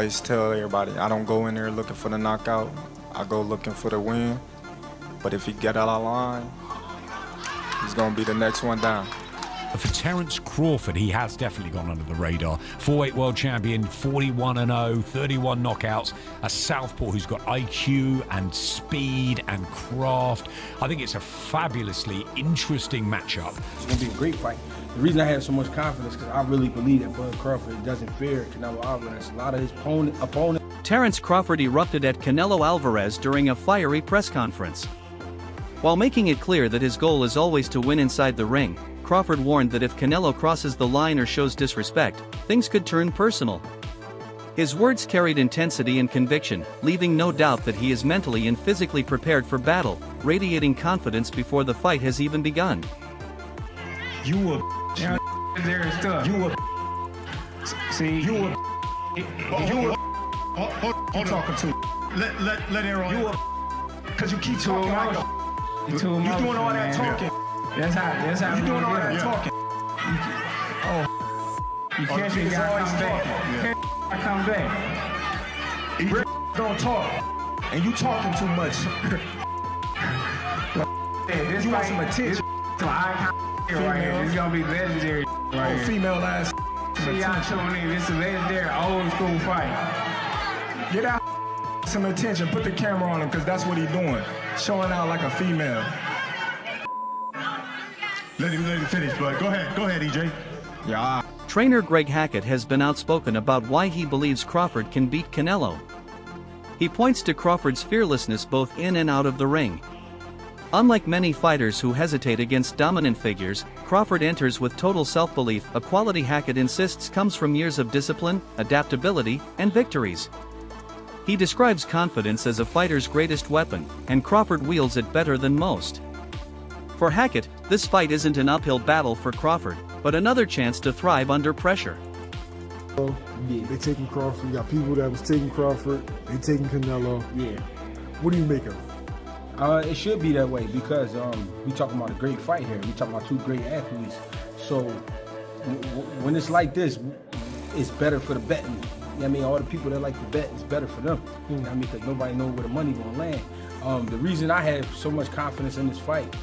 always tell everybody, I don't go in there looking for the knockout. I go looking for the win. But if he get out of line, he's going to be the next one down. For Terence Crawford, he has definitely gone under the radar. 4-weight world champion, 41-0, 31 knockouts. A southpaw who's got IQ and speed and craft. I think it's a fabulously interesting matchup. It's going to be a great fight. The reason I have so much confidence is because I really believe that Bud Crawford doesn't fear Canelo Alvarez. A lot of his opponents. Terence Crawford erupted at Canelo Alvarez during a fiery press conference. While making it clear that his goal is always to win inside the ring, Crawford warned that if Canelo crosses the line or shows disrespect, things could turn personal. His words carried intensity and conviction, leaving no doubt that he is mentally and physically prepared for battle, radiating confidence before the fight has even begun. You a there is stuff. You a see you a hold talking to let Aaron. You a cause you keep talking like you doing all that talking. That's how you doing all that talking. You catch me, gotta come back. I come back. Don't talk, and you talking too much. This you want some attention? Right here. This is gonna be legendary. Right here. Female ass. So y'all tuning in. This is a legendary old school fight. Get out some attention. Put the camera on him because that's what he's doing. Showing out like a female. Let him finish, bud. Go ahead, EJ. Yeah. Trainer Greg Hackett has been outspoken about why he believes Crawford can beat Canelo. He points to Crawford's fearlessness both in and out of the ring. Unlike many fighters who hesitate against dominant figures, Crawford enters with total self-belief, a quality Hackett insists comes from years of discipline, adaptability, and victories. He describes confidence as a fighter's greatest weapon, and Crawford wields it better than most. For Hackett, this fight isn't an uphill battle for Crawford, but another chance to thrive under pressure. Yeah, they taking Crawford. You got people that was taking Crawford, they taking Canelo. Yeah. What do you make of it? It should be that way because we talking about a great fight here. We talking about two great athletes. So when it's like this, it's better for the betting. You know what I mean? All the people that like to bet, it's better for them. You know what I mean? Because nobody knows where the money gonna land. The reason I have so much confidence in this fight,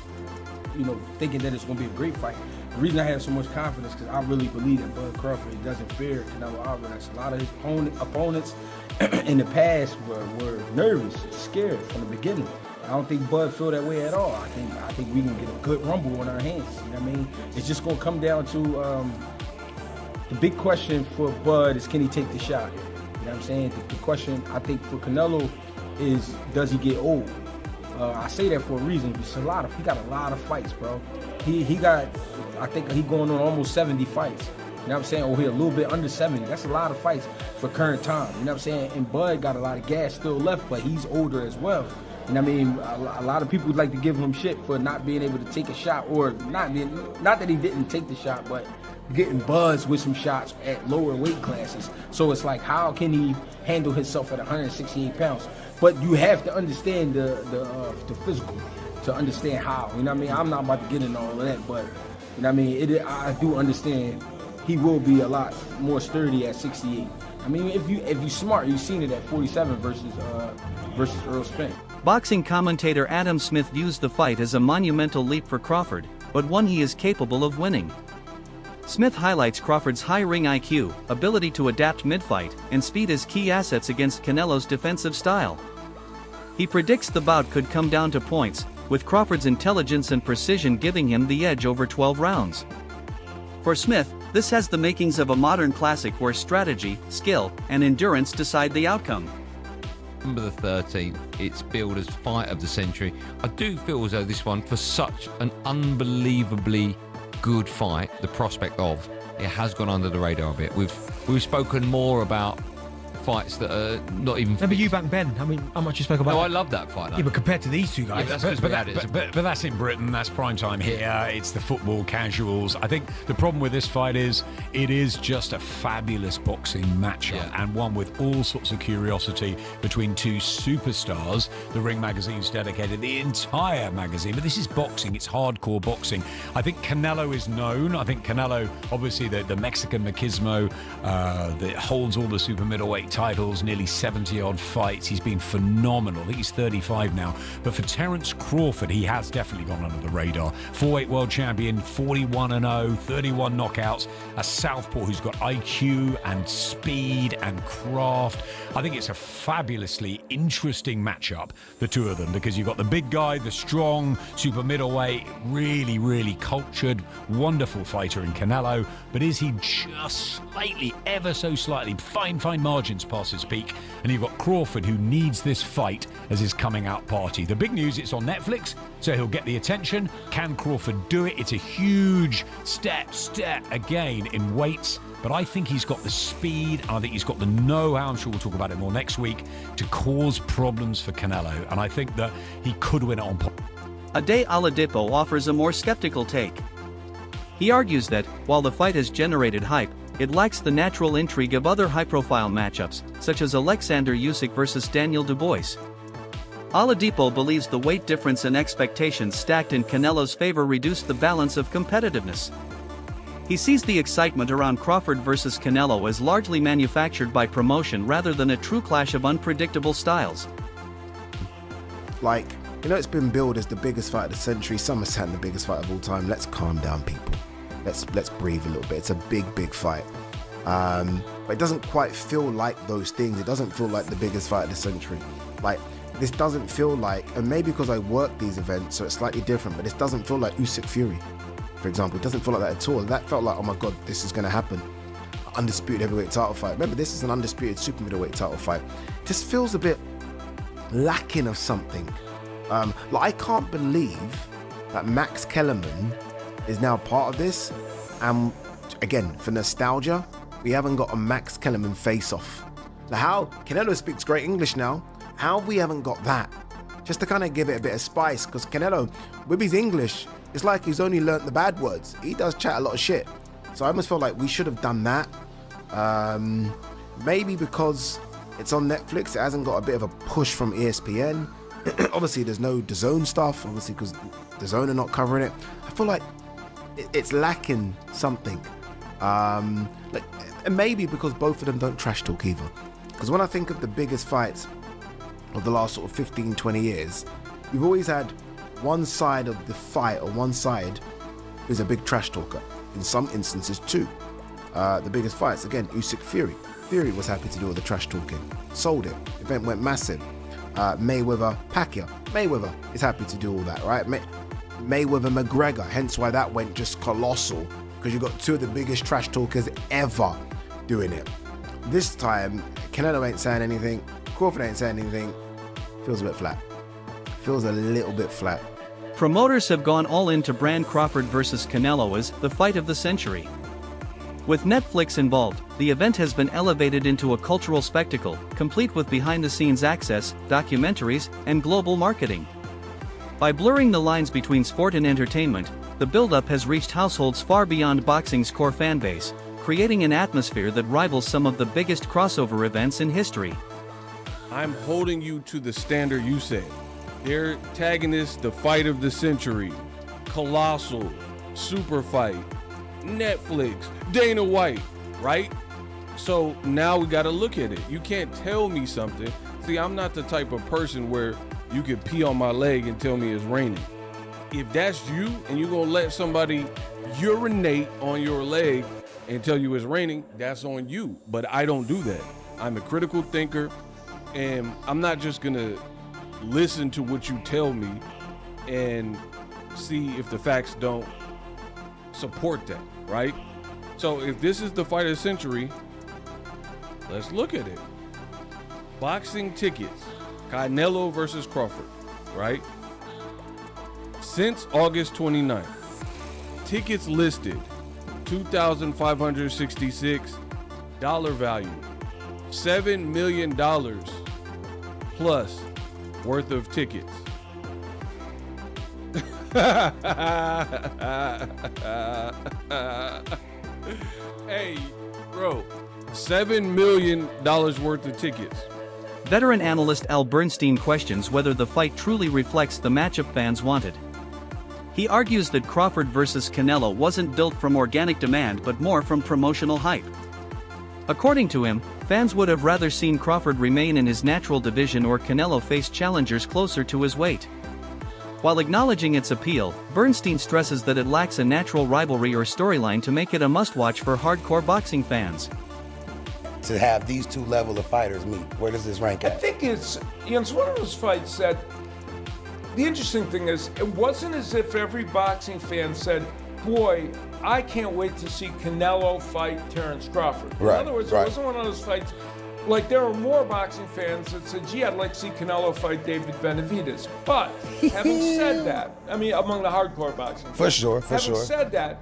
you know, thinking that it's gonna be a great fight. The reason I have so much confidence because I really believe that Bud Crawford doesn't fear Canelo Alvarez. A lot of his opponents in the past were nervous, scared from the beginning. I don't think Bud feel that way at all. I think we can get a good rumble on our hands. You know what I mean? It's just gonna come down to the big question for Bud is can he take the shot? You know what I'm saying? The question I think for Canelo is does he get old? I say that for a reason. He got a lot of fights, bro. He got, I think he going on almost 70 fights. You know what I'm saying? Oh, he a little bit under 70. That's a lot of fights for current time. You know what I'm saying? And Bud got a lot of gas still left, but he's older as well. And I mean, a lot of people would like to give him shit for not being able to take a shot, or not that he didn't take the shot, but getting buzzed with some shots at lower weight classes. So it's like, how can he handle himself at 168 pounds? But you have to understand the physical to understand how. You know what I mean? I'm not about to get into all of that, but you know what I mean? I do understand he will be a lot more sturdy at 68. I mean, if you smart, you've seen it at 47 versus Earl Spence. Boxing commentator Adam Smith views the fight as a monumental leap for Crawford, but one he is capable of winning. Smith highlights Crawford's high ring IQ, ability to adapt mid-fight, and speed as key assets against Canelo's defensive style. He predicts the bout could come down to points, with Crawford's intelligence and precision giving him the edge over 12 rounds. For Smith, this has the makings of a modern classic where strategy, skill, and endurance decide the outcome. November the 13th, it's billed as fight of the century. I do feel as though this one, for such an unbelievably good fight, the prospect of, it has gone under the radar a bit. We've spoken more about fights that are not even. Remember you back then? I mean, how much you spoke about? No, I love that fight. Yeah, but compared to these two guys, Yeah, but that's in Britain. That's prime time here. It's the football casuals. I think the problem with this fight is It is just a fabulous boxing matchup and one with all sorts of curiosity between two superstars. The Ring magazine's dedicated the entire magazine, but this is boxing. It's hardcore boxing. I think Canelo is known. I think Canelo, obviously the Mexican machismo that holds all the super middleweight titles, nearly 70-odd fights. He's been phenomenal. I think he's 35 now. But for Terence Crawford, he has definitely gone under the radar. 4-weight world champion, 41-0, 31 knockouts. A southpaw who's got IQ and speed and craft. I think it's a fabulously interesting matchup, the two of them, because you've got the big guy, the strong super middleweight, really cultured, wonderful fighter in Canelo. But is he just slightly, ever so slightly, fine margins past his peak? And you've got Crawford, who needs this fight as his coming out party. The big news, it's on Netflix, so he'll get the attention. Can Crawford do it? It's a huge step again in weights, but I think he's got the speed, and I think he's got the know-how, I'm sure we'll talk about it more next week, to cause problems for Canelo, and I think that he could win it on point. Ade Oladipo offers a more skeptical take. He argues that, while the fight has generated hype, it lacks the natural intrigue of other high-profile matchups, such as Alexander Usyk versus Daniel Dubois. Oladipo believes the weight difference and expectations stacked in Canelo's favor reduce the balance of competitiveness. He sees the excitement around Crawford versus Canelo as largely manufactured by promotion rather than a true clash of unpredictable styles. Like, it's been billed as the biggest fight of the century. Some are saying the biggest fight of all time. Let's calm down, people. Let's breathe a little bit. It's a big fight. But it doesn't quite feel like those things. It doesn't feel like the biggest fight of the century. Like, this doesn't feel like, and maybe because I work these events, so it's slightly different, but this doesn't feel like Usyk Fury, for example. It doesn't feel like that at all. That felt like, oh my God, this is going to happen. Undisputed heavyweight title fight. Remember, this is an undisputed super middleweight title fight. Just feels a bit lacking of something. I can't believe that Max Kellerman is now part of this. And again, for nostalgia, we haven't got a Max Kellerman face-off. Like, how Canelo speaks great English now. How we haven't got that? Just to kind of give it a bit of spice, because Canelo, with his English, it's like he's only learnt the bad words. He does chat a lot of shit. So I almost feel like we should have done that. Maybe because it's on Netflix, it hasn't got a bit of a push from ESPN. Obviously, there's no DAZN stuff, obviously, because DAZN are not covering it. I feel like it's lacking something. And maybe because both of them don't trash talk either. Because when I think of the biggest fights of the last sort of 15, 20 years, we've always had one side of the fight, or one side is a big trash talker. In some instances, two. The biggest fights, again, Usyk Fury. Fury was happy to do all the trash talking. Sold it. Event went massive. Mayweather Pacquiao. Mayweather is happy to do all that, right? Mayweather McGregor. Hence why that went just colossal, because you got two of the biggest trash talkers ever doing it. This time, Canelo ain't saying anything. Crawford ain't saying anything. Feels a bit flat. Feels a little bit flat. Promoters have gone all in to brand Crawford versus Canelo as the fight of the century. With Netflix involved, the event has been elevated into a cultural spectacle, complete with behind-the-scenes access, documentaries, and global marketing. By blurring the lines between sport and entertainment, the build-up has reached households far beyond boxing's core fan base, creating an atmosphere that rivals some of the biggest crossover events in history. I'm holding you to the standard you said. They're tagging this the fight of the century. Colossal, super fight, Netflix, Dana White, right? So now we got to look at it. You can't tell me something. See, I'm not the type of person where you could pee on my leg and tell me it's raining. If that's you and you're going to let somebody urinate on your leg and tell you it's raining, that's on you. But I don't do that. I'm a critical thinker, and I'm not just going to listen to what you tell me and see if the facts don't support that, right? So if this is the fight of the century, let's look at it. Boxing tickets, Canelo versus Crawford, right? Since August 29th, tickets listed, $2,566 value, $7 million plus worth of tickets. Hey, bro, $7 million worth of tickets. Veteran analyst Al Bernstein questions whether the fight truly reflects the matchup fans wanted. He argues that Crawford versus Canelo wasn't built from organic demand but more from promotional hype. According to him, fans would have rather seen Crawford remain in his natural division or Canelo face challengers closer to his weight. While acknowledging its appeal, Bernstein stresses that it lacks a natural rivalry or storyline to make it a must-watch for hardcore boxing fans. To have these two level of fighters meet, where does this rank I at? think it's one of those fights that, the interesting thing is, it wasn't as if every boxing fan said, boy, I can't wait to see Canelo fight Terence Crawford. In other words, it wasn't one of those fights, like there were more boxing fans that said, gee, I'd like to see Canelo fight David Benavidez. But, having said that, I mean, among the hardcore boxing fans. For sure. Having said that,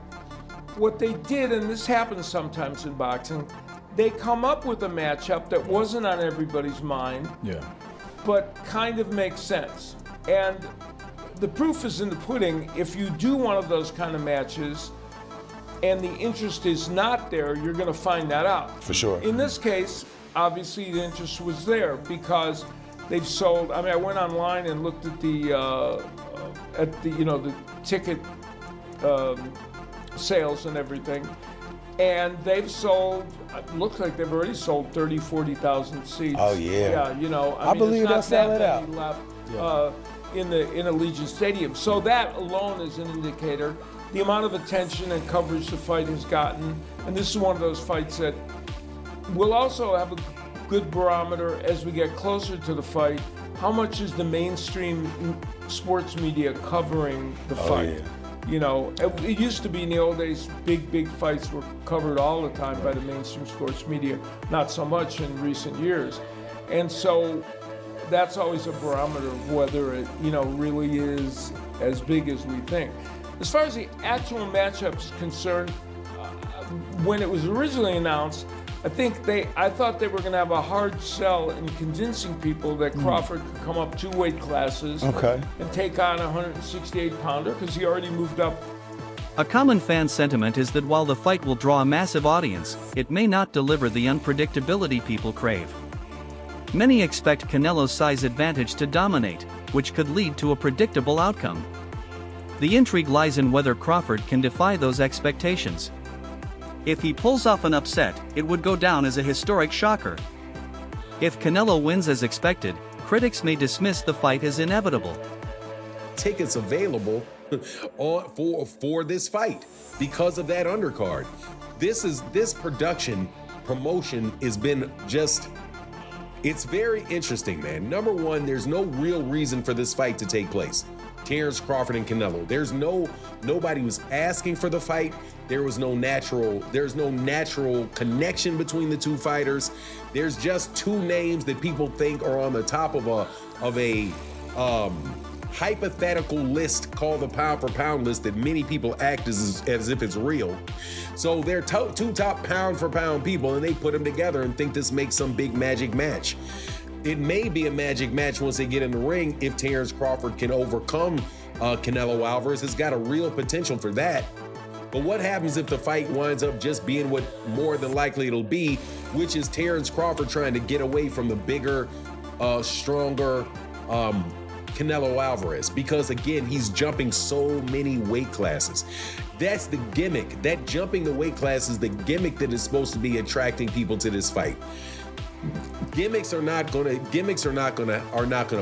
what they did, and this happens sometimes in boxing, they come up with a matchup that wasn't on everybody's mind, but kind of makes sense. And the proof is in the pudding. If you do one of those kind of matches and the interest is not there, you're going to find that out. For sure. In this case, obviously the interest was there because they've sold. I mean, I went online and looked at the the ticket sales and everything, and they've sold. It looks like they've already sold 30,000, 40,000 seats. Oh yeah. Yeah, I believe they'll sell it out. Left, in Allegiant Stadium. So that alone is an indicator. The amount of attention and coverage the fight has gotten, and this is one of those fights that will also have a good barometer as we get closer to the fight. How much is the mainstream sports media covering the fight? Yeah. You know, it used to be in the old days, big fights were covered all the time by the mainstream sports media, not so much in recent years. And so that's always a barometer of whether it, really is as big as we think. As far as the actual matchup is concerned, when it was originally announced, I thought they were going to have a hard sell in convincing people that Crawford could come up 2 weight classes and take on a 168-pounder because he already moved up. A common fan sentiment is that while the fight will draw a massive audience, it may not deliver the unpredictability people crave. Many expect Canelo's size advantage to dominate, which could lead to a predictable outcome. The intrigue lies in whether Crawford can defy those expectations. If he pulls off an upset, it would go down as a historic shocker. If Canelo wins as expected, critics may dismiss the fight as inevitable. Tickets available for this fight because of that undercard. This promotion has been just, it's very interesting, man. Number one, there's no real reason for this fight to take place. Terence Crawford and Canelo. Nobody was asking for the fight. There's no natural connection between the two fighters. There's just two names that people think are on the top of a hypothetical list called the pound for pound list that many people act as if it's real. So they're two top pound for pound people, and they put them together and think this makes some big magic match. It may be a magic match once they get in the ring if Terence Crawford can overcome Canelo Alvarez. It's got a real potential for that. But what happens if the fight winds up just being what more than likely it'll be, which is Terence Crawford trying to get away from the bigger, stronger Canelo Alvarez? Because again, he's jumping so many weight classes. That's the gimmick. That jumping the weight class is the gimmick that is supposed to be attracting people to this fight. Gimmicks are not gonna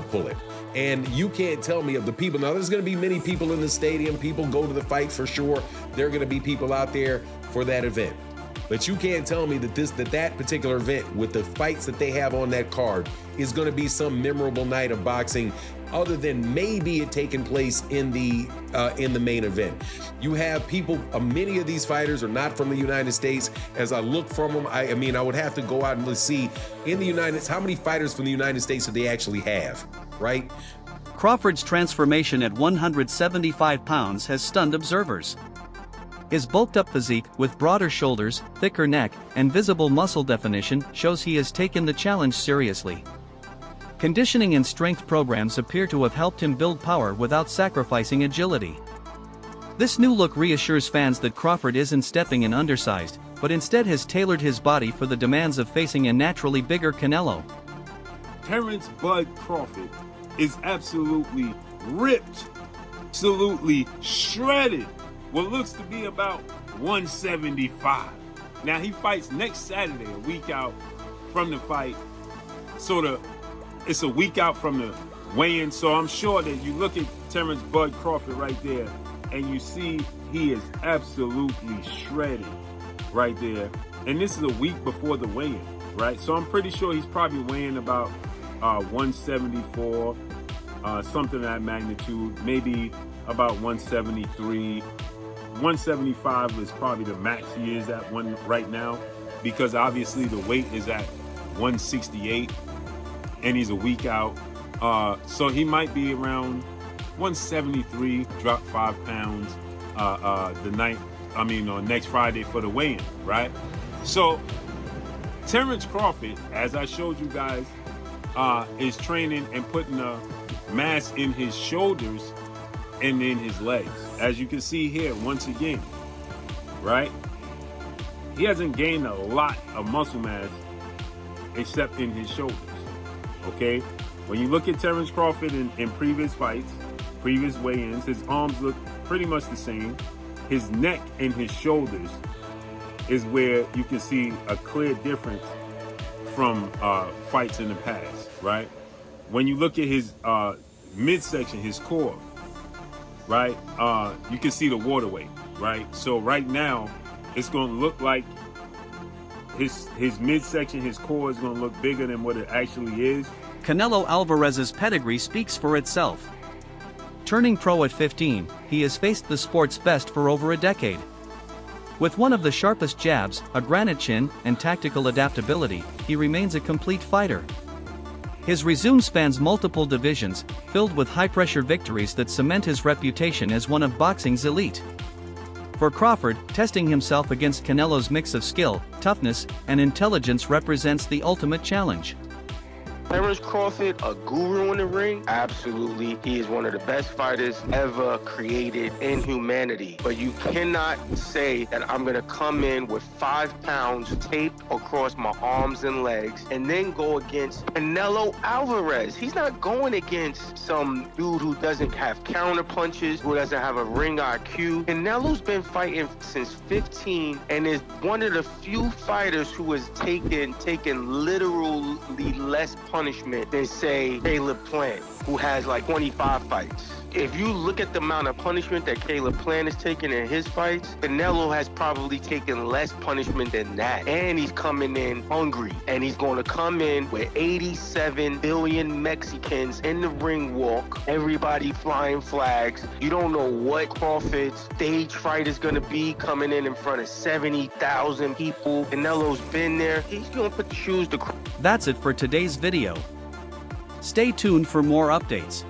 pull it. And you can't tell me of the people. Now, there's gonna be many people in the stadium. People go to the fight for sure. There are gonna be people out there for that event. But you can't tell me that particular event with the fights that they have on that card is gonna be some memorable night of boxing other than maybe it taking place in the main event. You have people, many of these fighters are not from the United States. As I look from them, I would have to go out and see in the United States, how many fighters from the United States do they actually have, right? Crawford's transformation at 175 pounds has stunned observers. His bulked-up physique, with broader shoulders, thicker neck, and visible muscle definition, shows he has taken the challenge seriously. Conditioning and strength programs appear to have helped him build power without sacrificing agility. This new look reassures fans that Crawford isn't stepping in undersized, but instead has tailored his body for the demands of facing a naturally bigger Canelo. Terence Bud Crawford is absolutely ripped, absolutely shredded. What looks to be about 175. Now he fights next Saturday, a week out from the fight. It's a week out from the weigh-in, so I'm sure that you look at Terence Bud Crawford right there, and you see he is absolutely shredded right there. And this is a week before the weigh-in, right? So I'm pretty sure he's probably weighing about 174, something of that magnitude, maybe about 173. 175 is probably the max he is at one right now, because obviously the weight is at 168 and he's a week out. So he might be around 173, drop 5 pounds next Friday for the weigh-in, right? So Terence Crawford, as I showed you guys, is training and putting a mass in his shoulders and in his legs. As you can see here, once again, right? He hasn't gained a lot of muscle mass except in his shoulders, okay? When you look at Terence Crawford in previous fights, previous weigh-ins, his arms look pretty much the same. His neck and his shoulders is where you can see a clear difference from fights in the past, right? When you look at his midsection, his core, right, you can see the water weight, right? So right now, it's going to look like his midsection, his core is going to look bigger than what it actually is. Canelo Alvarez's pedigree speaks for itself. Turning pro at 15, he has faced the sport's best for over a decade. With one of the sharpest jabs, a granite chin, and tactical adaptability, he remains a complete fighter. His resume spans multiple divisions, filled with high-pressure victories that cement his reputation as one of boxing's elite. For Crawford, testing himself against Canelo's mix of skill, toughness, and intelligence represents the ultimate challenge. Terence Crawford, a guru in the ring? Absolutely. He is one of the best fighters ever created in humanity. But you cannot say that I'm going to come in with 5 pounds taped across my arms and legs and then go against Canelo Alvarez. He's not going against some dude who doesn't have counter punches, who doesn't have a ring IQ. Canelo's been fighting since 15 and is one of the few fighters who has taken literally less punishment than, say, Caleb Plant, who has like 25 fights. If you look at the amount of punishment that Caleb Plant has taken in his fights, Canelo has probably taken less punishment than that. And he's coming in hungry. And he's going to come in with 87 billion Mexicans in the ring walk, everybody flying flags. You don't know what Crawford's stage fight is going to be, coming in front of 70,000 people. Canelo's been there. He's going to put the shoes to... That's it for today's video. Stay tuned for more updates.